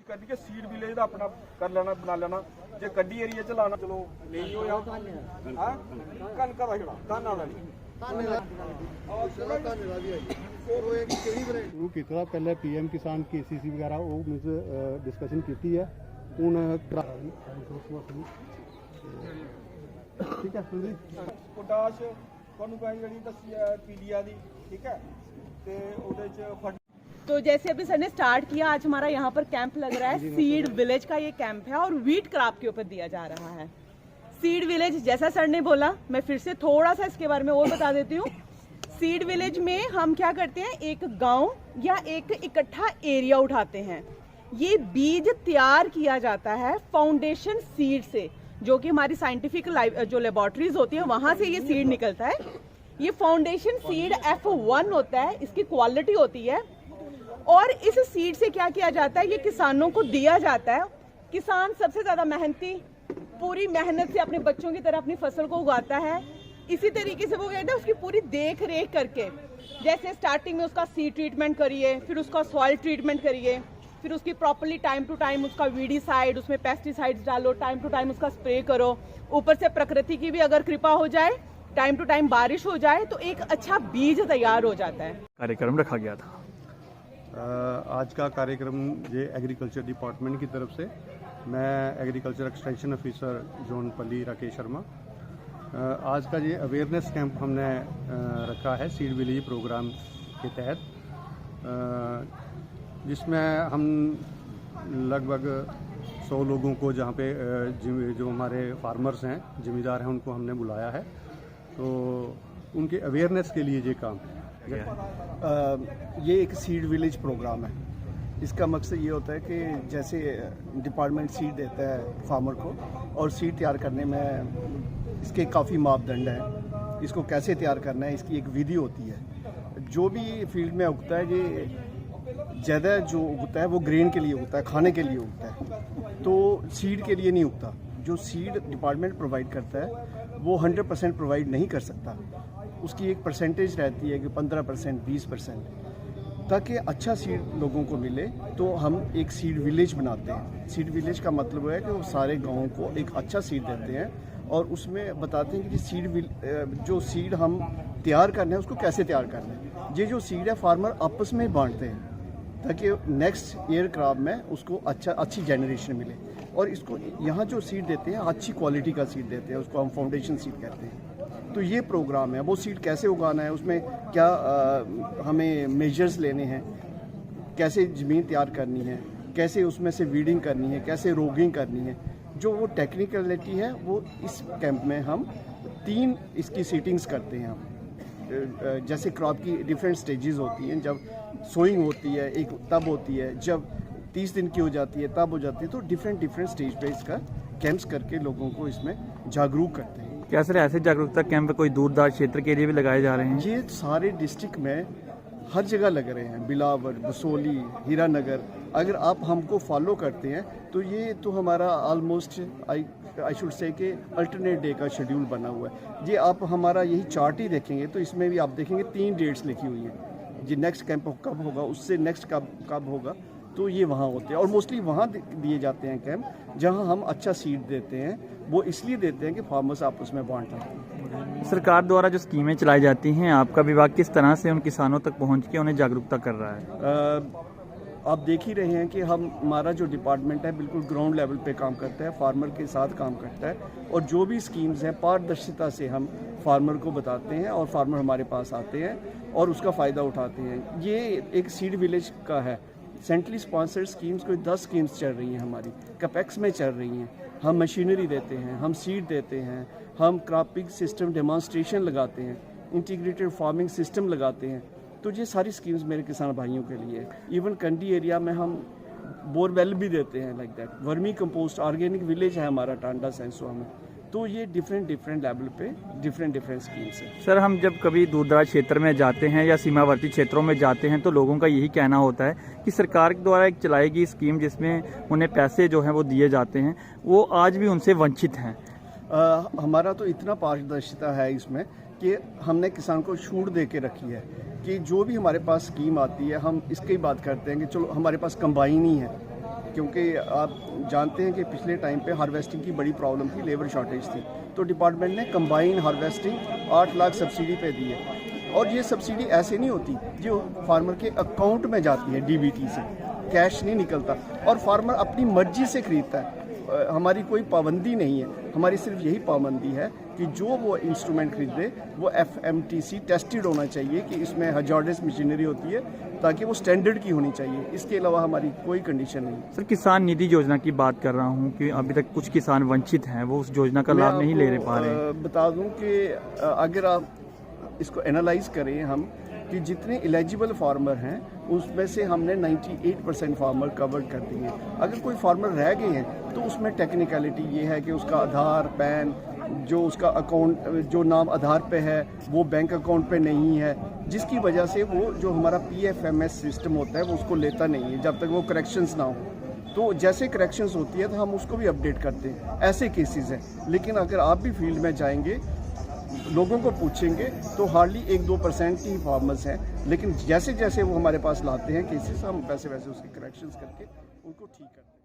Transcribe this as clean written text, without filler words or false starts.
कड्ढ के seed village दा अपना कर लेना बना लेना जे कड्डी एरिया च लाना चलो नहीं होया हां कनक दा छड़ा धाना दा नहीं शुरू किया पहले PM किसान KCC वगैरह वो मीनस डिस्कशन की है हूँ ठीक है पोटाश तुहानूं कहीं जड़ी दसी है पीलिया दी ठीक है ते ओदे च तो जैसे अभी सर ने स्टार्ट किया, आज हमारा यहाँ पर कैंप लग रहा है। सीड विलेज का ये कैंप है और व्हीट क्रॉप के ऊपर दिया जा रहा है। सीड विलेज जैसा सर ने बोला, मैं फिर से थोड़ा सा इसके बारे में और बता देती हूँ। सीड विलेज में हम क्या करते हैं, एक गांव या एक इकट्ठा एरिया उठाते हैं। ये बीज तैयार किया जाता है फाउंडेशन सीड से, जो कि हमारी साइंटिफिक जो लेबोरेटरीज होती है वहां से ये सीड निकलता है। ये फाउंडेशन सीड F1 होता है, इसकी क्वालिटी होती है। और इस सीड से क्या किया जाता है, ये किसानों को दिया जाता है। किसान सबसे ज्यादा मेहनती, पूरी मेहनत से अपने बच्चों की तरह अपनी फसल को उगाता है। इसी तरीके से वो कहता है उसकी पूरी देख रेख करके, जैसे स्टार्टिंग में उसका सीड ट्रीटमेंट करिए, फिर उसका सॉइल ट्रीटमेंट करिए, फिर उसकी प्रॉपर्ली टाइम टू टाइम उसका वीडीसाइड, उसमें पेस्टिसाइड्स डालो, टाइम टू टाइम उसका स्प्रे करो। ऊपर से प्रकृति की भी अगर कृपा हो जाए, टाइम टू टाइम बारिश हो जाए, तो एक अच्छा बीज तैयार हो जाता है। कार्यक्रम रखा गया था। आज का कार्यक्रम ये एग्रीकल्चर डिपार्टमेंट की तरफ से, मैं एग्रीकल्चर एक्सटेंशन ऑफिसर जोन पल्ली राकेश शर्मा। आज का ये अवेयरनेस कैंप हमने रखा है सीड विलेज प्रोग्राम के तहत, जिसमें हम लगभग 100 लोगों को, जहाँ पे जो हमारे फार्मर्स हैं, ज़मींदार हैं, उनको हमने बुलाया है। तो उनके अवेयरनेस के लिए ये काम है। ये एक सीड विलेज प्रोग्राम है। इसका मकसद ये होता है कि जैसे डिपार्टमेंट सीड देता है फार्मर को, और सीड तैयार करने में इसके काफ़ी मापदंड हैं। इसको कैसे तैयार करना है, इसकी एक विधि होती है। जो भी फील्ड में उगता है, ये ज़्यादा जो उगता है वो ग्रेन के लिए उगता है, खाने के लिए उगता है, तो सीड के लिए नहीं उगता। जो सीड डिपार्टमेंट प्रोवाइड करता है वो 100% प्रोवाइड नहीं कर सकता। उसकी एक परसेंटेज रहती है कि 15%, 20%, ताकि अच्छा सीड लोगों को मिले। तो हम एक सीड विलेज बनाते हैं। सीड विलेज का मतलब है कि वो सारे गाँव को एक अच्छा सीड देते हैं और उसमें बताते हैं कि जो सीड हम तैयार करना है उसको कैसे तैयार करना है। ये जो सीड है फार्मर आपस में बांटते हैं, ताकि नेक्स्ट ईयर क्रॉप में उसको अच्छी जनरेशन मिले। और इसको यहाँ जो सीड देते हैं अच्छी क्वालिटी का सीड देते हैं, उसको हम फाउंडेशन सीड कहते हैं। तो ये प्रोग्राम है, वो सीड कैसे उगाना है, उसमें क्या हमें मेजर्स लेने हैं, कैसे ज़मीन तैयार करनी है, कैसे उसमें से वीडिंग करनी है, कैसे रोगिंग करनी है, जो वो टेक्निकलिटी है वो इस कैंप में हम 3 इसकी सीटिंग्स करते हैं। हम जैसे क्रॉप की डिफरेंट स्टेजेस होती हैं, जब सोइंग होती है एक तब होती है, जब 30 दिन की हो जाती है तब हो जाती है। तो डिफरेंट स्टेज पे इसका कैंप्स करके लोगों को इसमें जागरूक करते हैं। क्या सर ऐसे जागरूकता कैंप कोई दूरदराज क्षेत्र के लिए भी लगाए जा रहे हैं? ये सारे डिस्ट्रिक्ट में हर जगह लग रहे हैं, बिलावर, बसोली, हीरानगर। अगर आप हमको फॉलो करते हैं तो ये तो हमारा ऑलमोस्ट आई शुड से कि अल्टरनेट डे का शेड्यूल बना हुआ है। ये आप हमारा यही चार्ट ही देखेंगे तो इसमें भी आप देखेंगे 3 डेट्स लिखी हुई हैं। जी नेक्स्ट कैंप कब होगा, उससे नेक्स्ट कब होगा, तो ये वहाँ होते हैं। और मोस्टली वहाँ दिए जाते हैं कैंप जहाँ हम अच्छा सीड देते हैं। वो इसलिए देते हैं कि फार्मर्स आपस में बांटें। सरकार द्वारा जो स्कीमें चलाई जाती हैं, आपका विभाग किस तरह से उन किसानों तक पहुँच के उन्हें जागरूकता कर रहा है? आप देख ही रहे हैं कि हमारा जो डिपार्टमेंट है बिल्कुल ग्राउंड लेवल पे काम करता है, फार्मर के साथ काम करता है। और जो भी स्कीम्स हैं पारदर्शिता से हम फार्मर को बताते हैं और फार्मर हमारे पास आते हैं और उसका फ़ायदा उठाते हैं। ये एक सीड विलेज का है। सेंट्रली स्पॉन्सर्ड स्कीम्स कोई 10 स्कीम्स चल रही हैं, हमारी कैपेक्स में चल रही हैं। हम मशीनरी देते हैं, हम सीड देते हैं, हम क्रॉपिंग सिस्टम डेमोन्स्ट्रेशन लगाते हैं, इंटीग्रेटेड फार्मिंग सिस्टम लगाते हैं। तो ये सारी स्कीम्स मेरे किसान भाइयों के लिए। इवन कंडी एरिया में हम बोरवेल भी देते हैं, like that. Vermi compost organic village है हमारा टांडा सेंसुआ में। तो ये डिफरेंट लेवल पे डिफरेंट स्कीम्स है। सर हम जब कभी दूरदराज क्षेत्र में जाते हैं या सीमावर्ती क्षेत्रों में जाते हैं तो लोगों का यही कहना होता है कि सरकार द्वारा एक चलाई गई स्कीम जिसमें उन्हें पैसे जो हैं वो दिए जाते हैं, वो आज भी उनसे वंचित हैं। हमारा तो इतना पारदर्शिता है इसमें कि हमने किसान को छूट दे के रखी है कि जो भी हमारे पास स्कीम आती है हम इसकी बात करते हैं कि चलो हमारे पास कंबाइन ही है क्योंकि आप जानते हैं कि पिछले टाइम पे हार्वेस्टिंग की बड़ी प्रॉब्लम थी, लेबर शॉर्टेज थी, तो डिपार्टमेंट ने कंबाइन हार्वेस्टिंग 8 लाख सब्सिडी पे दी है। और ये सब्सिडी ऐसे नहीं होती जो फार्मर के अकाउंट में जाती है, डीबीटी से कैश नहीं निकलता और फार्मर अपनी मर्जी से खरीदता है। हमारी कोई पाबंदी नहीं है, हमारी सिर्फ यही पाबंदी है कि जो वो इंस्ट्रूमेंट खरीदे वो FMTC टेस्टेड होना चाहिए कि इसमें हजार्डस मशीनरी होती है, ताकि वो स्टैंडर्ड की होनी चाहिए। इसके अलावा हमारी कोई कंडीशन नहीं। सर, किसान निधि योजना की बात कर रहा हूँ कि अभी तक कुछ किसान वंचित हैं, वो उस योजना का लाभ नहीं ले पा रहे हैं। बता दूं कि अगर आप इसको एनालाइज करें हम कि जितने एलिजिबल फार्मर हैं उसमें से हमने 98% फार्मर कवर कर दिए। अगर कोई फार्मर रह गए हैं तो उसमें टेक्निकलिटी ये है कि उसका आधार, पैन, जो उसका अकाउंट, जो नाम आधार पे है वो बैंक अकाउंट पे नहीं है, जिसकी वजह से वो जो हमारा PFMS सिस्टम होता है वो उसको लेता नहीं है जब तक वो करेक्शंस ना हो। तो जैसे करेक्शंस होती है तो हम उसको भी अपडेट करते हैं। ऐसे केसेस हैं, लेकिन अगर आप भी फील्ड में जाएंगे, लोगों को पूछेंगे तो हार्डली 1-2% ही फार्मर्स हैं, लेकिन जैसे जैसे वो हमारे पास लाते हैं केसेस, हम वैसे वैसे उसके करेक्शंस करके उनको ठीक करते हैं।